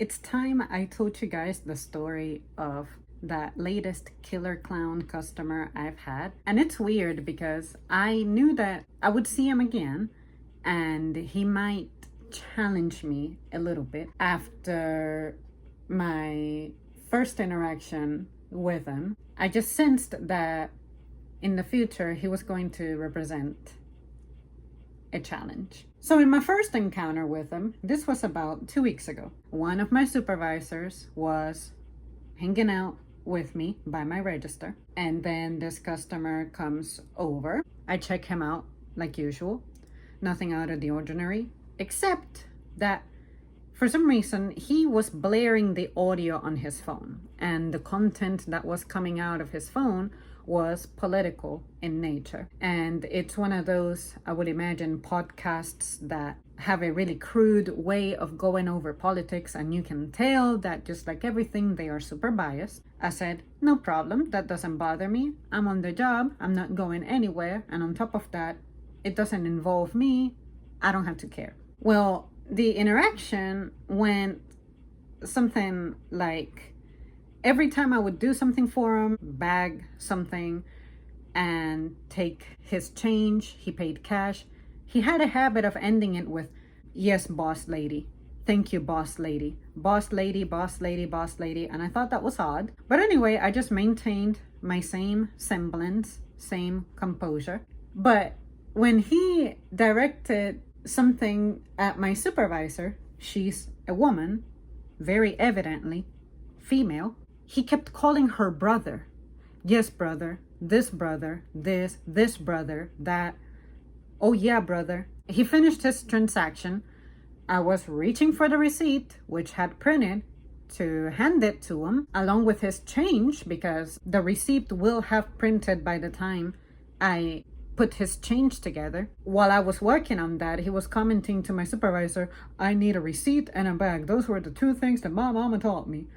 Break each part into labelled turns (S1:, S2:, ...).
S1: It's time I told you guys the story of that latest killer clown customer I've had. And it's weird because I knew that I would see him again and he might challenge me a little bit after my first interaction with him. I just sensed that in the future he was going to represent a challenge. So in my first encounter with him, this was about 2 weeks ago, one of my supervisors was hanging out with me by my register, and then this customer comes over. I check him out like usual, nothing out of the ordinary, except that for some reason he was blaring the audio on his phone, and the content that was coming out of his phone was political in nature. And it's one of those, I would imagine, podcasts that have a really crude way of going over politics, and you can tell that just like everything, they are super biased. I said, no problem, that doesn't bother me. I'm on the job, I'm not going anywhere, and on top of that, it doesn't involve me. I don't have to care. Well, the interaction went something like, every time I would do something for him, bag something and take his change, he paid cash, he had a habit of ending it with, yes, boss lady. Thank you, boss lady. Boss lady, boss lady, boss lady. And I thought that was odd. But anyway, I just maintained my same semblance, same composure. But when he directed something at my supervisor, she's a woman, very evidently female, he kept calling her brother. Yes, brother, this, this brother, that. Oh yeah, brother. He finished his transaction. I was reaching for the receipt, which had printed, to hand it to him along with his change, because the receipt will have printed by the time I put his change together. While I was working on that, he was commenting to my supervisor, I need a receipt and a bag. Those were the two things that my mama taught me.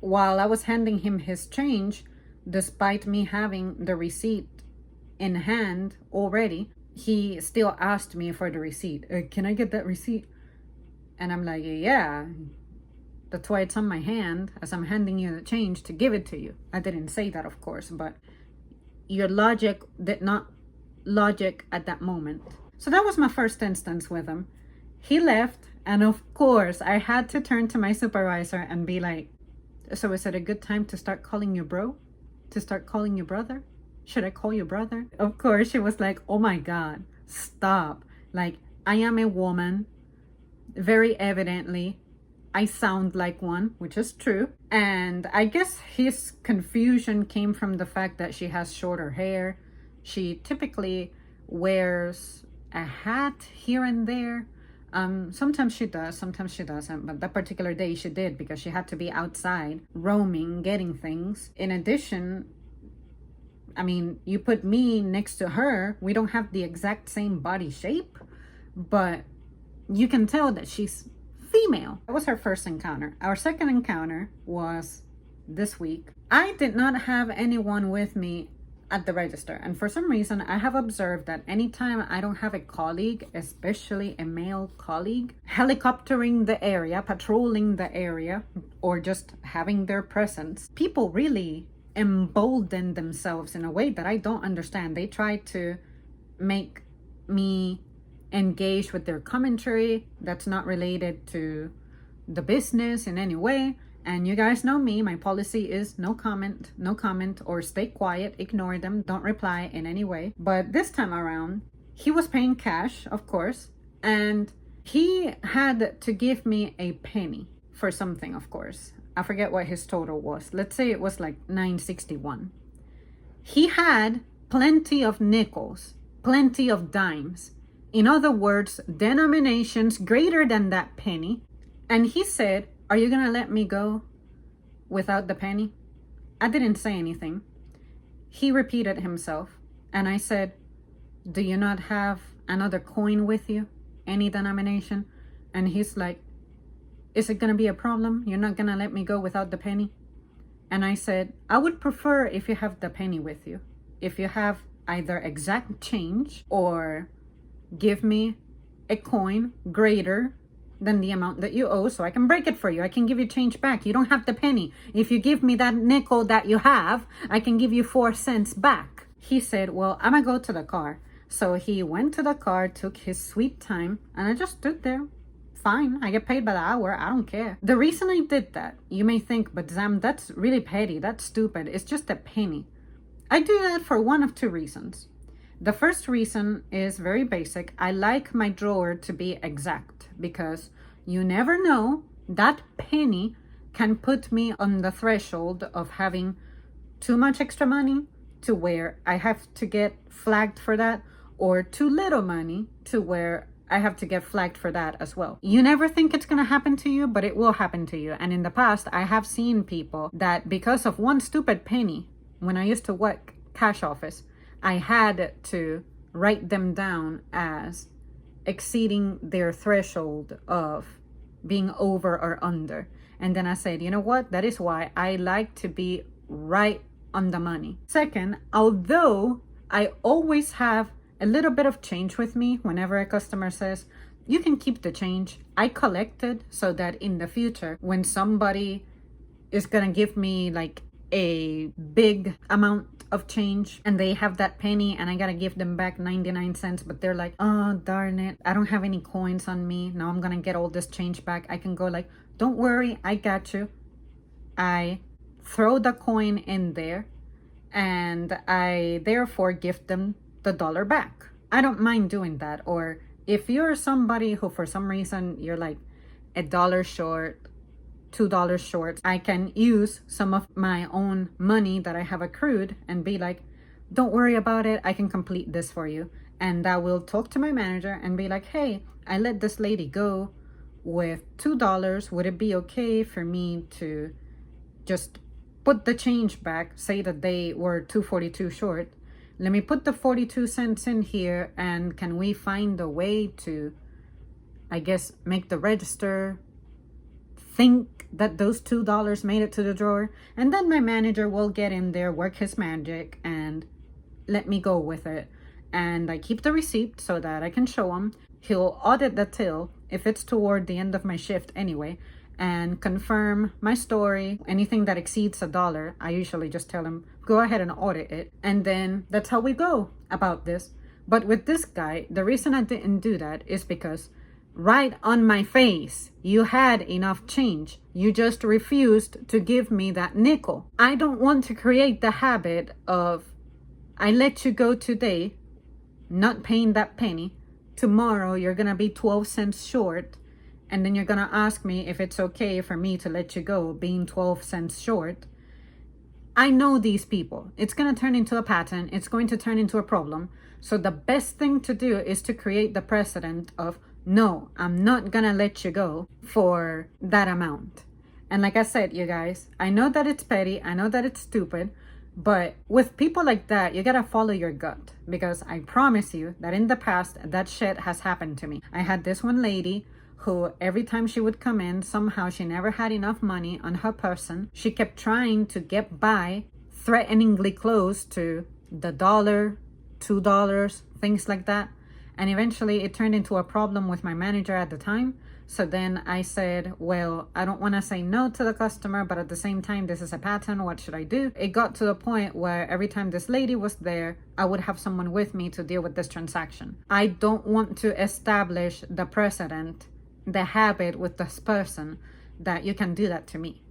S1: While I was handing him his change, despite me having the receipt in hand already, he still asked me for the receipt. Can I get that receipt? And I'm like, yeah, that's why it's on my hand as I'm handing you the change to give it to you. I didn't say that, of course, but your logic did not logic at that moment. So that was my first instance with him. He left, and of course I had to turn to my supervisor and be like, so is it a good time to start calling you bro? To start calling you brother? Should I call you brother? Of course, she was like, oh my God, stop. Like, I am a woman. Very evidently, I sound like one, which is true. And I guess his confusion came from the fact that she has shorter hair. She typically wears a hat here and there. Sometimes she does, sometimes she doesn't, but that particular day she did because she had to be outside roaming, getting things. In addition, I mean, you put me next to her, we don't have the exact same body shape, but you can tell that she's female. That was her first encounter. Our second encounter was this week. I did not have anyone with me at the register, and for some reason I have observed that anytime I don't have a colleague, especially a male colleague, helicoptering the area, patrolling the area, or just having their presence, people really embolden themselves in a way that I don't understand. They try to make me engage with their commentary that's not related to the business in any way. And you guys know me, my policy is no comment, or stay quiet, ignore them, don't reply in any way. But this time around, he was paying cash, of course, and he had to give me a penny for something, of course. I forget what his total was. Let's say it was like $9.61. He had plenty of nickels, plenty of dimes. In other words, denominations greater than that penny. And he said, are you gonna let me go without the penny? I didn't say anything. He repeated himself, and I said, do you not have another coin with you? Any denomination? And he's like, is it gonna be a problem? You're not gonna let me go without the penny? And I said, I would prefer if you have the penny with you. If you have either exact change or give me a coin greater than the amount that you owe, so I can break it for you. I can give you change back. You don't have the penny. If you give me that nickel that you have, I can give you 4 cents back. He said, well, I'm gonna go to the car. So he went to the car, took his sweet time, and I just stood there. Fine, I get paid by the hour. I don't care. The reason I did that, you may think, but Zam, that's really petty. That's stupid. It's just a penny. I do that for one of 2 reasons. The first reason is very basic. I like my drawer to be exact because you never know, that penny can put me on the threshold of having too much extra money to where I have to get flagged for that, or too little money to where I have to get flagged for that as well. You never think it's gonna happen to you, but it will happen to you. And in the past, I have seen people that because of one stupid penny, when I used to work cash office, I had to write them down as exceeding their threshold of being over or under. And then I said, you know what? That is why I like to be right on the money. Second, although I always have a little bit of change with me whenever a customer says, you can keep the change, I collect it so that in the future, when somebody is gonna give me like a big amount of change and they have that penny and I gotta give them back 99 cents, but they're like, oh darn it, I don't have any coins on me, now I'm gonna get all this change back. I can go like, don't worry, I got you. I throw the coin in there and I therefore give them the dollar back. I don't mind doing that. Or if you're somebody who for some reason you're like $1 short, $2 short, I can use some of my own money that I have accrued and be like, don't worry about it, I can complete this for you. And I will talk to my manager and be like, hey, I let this lady go with $2. Would it be okay for me to just put the change back? Say that they were $2.42 short. Let me put the 42 cents in here, and can we find a way to, I guess, make the register think that those $2 made it to the drawer? And then my manager will get in there, work his magic, and let me go with it. And I keep the receipt so that I can show him. He'll audit the till if it's toward the end of my shift anyway, and confirm my story. Anything that exceeds $1, I usually just tell him, go ahead and audit it. And then that's how we go about this. But with this guy, the reason I didn't do that is because right on my face, you had enough change. You just refused to give me that nickel. I don't want to create the habit of, I let you go today, not paying that penny. Tomorrow, you're gonna be 12 cents short. And then you're gonna ask me if it's okay for me to let you go being 12 cents short. I know these people. It's gonna turn into a pattern. It's going to turn into a problem. So the best thing to do is to create the precedent of, no, I'm not gonna let you go for that amount. And like I said, you guys, I know that it's petty. I know that it's stupid. But with people like that, you gotta follow your gut. Because I promise you that in the past, that shit has happened to me. I had this one lady who every time she would come in, somehow she never had enough money on her person. She kept trying to get by, threateningly close to the $1, $2, things like that. And eventually it turned into a problem with my manager at the time. So then I said, well, I don't want to say no to the customer, but at the same time, this is a pattern. What should I do? It got to the point where every time this lady was there, I would have someone with me to deal with this transaction. I don't want to establish the precedent, the habit with this person that you can do that to me.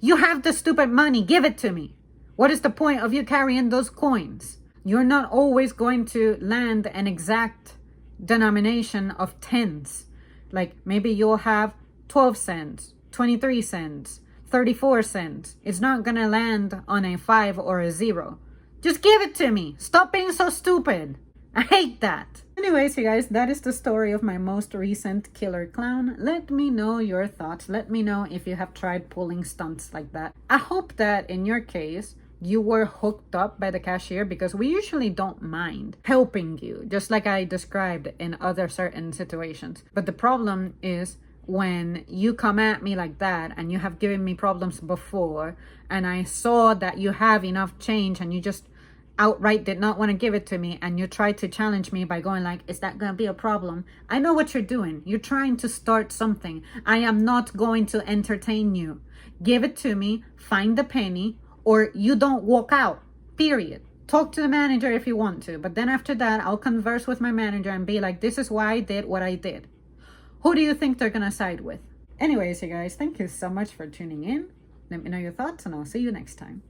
S1: You have the stupid money, give it to me. What is the point of you carrying those coins? You're not always going to land an exact denomination of tens. Like maybe you'll have 12 cents, 23 cents, 34 cents. It's not gonna land on a 5 or a 0. Just give it to me. Stop being so stupid. I hate that. Anyways, you guys, that is the story of my most recent killer clown. Let me know your thoughts. Let me know if you have tried pulling stunts like that. I hope that in your case, you were hooked up by the cashier, because we usually don't mind helping you, just like I described in other certain situations. But the problem is when you come at me like that, and you have given me problems before, and I saw that you have enough change and you just outright did not want to give it to me, and you tried to challenge me by going like, is that going to be a problem? I know what you're doing. You're trying to start something. I am not going to entertain you. Give it to me, find the penny, or you don't walk out, period. Talk to the manager if you want to, but then after that, I'll converse with my manager and be like, this is why I did what I did. Who do you think they're going to side with? Anyways, you guys, thank you so much for tuning in. Let me know your thoughts, and I'll see you next time.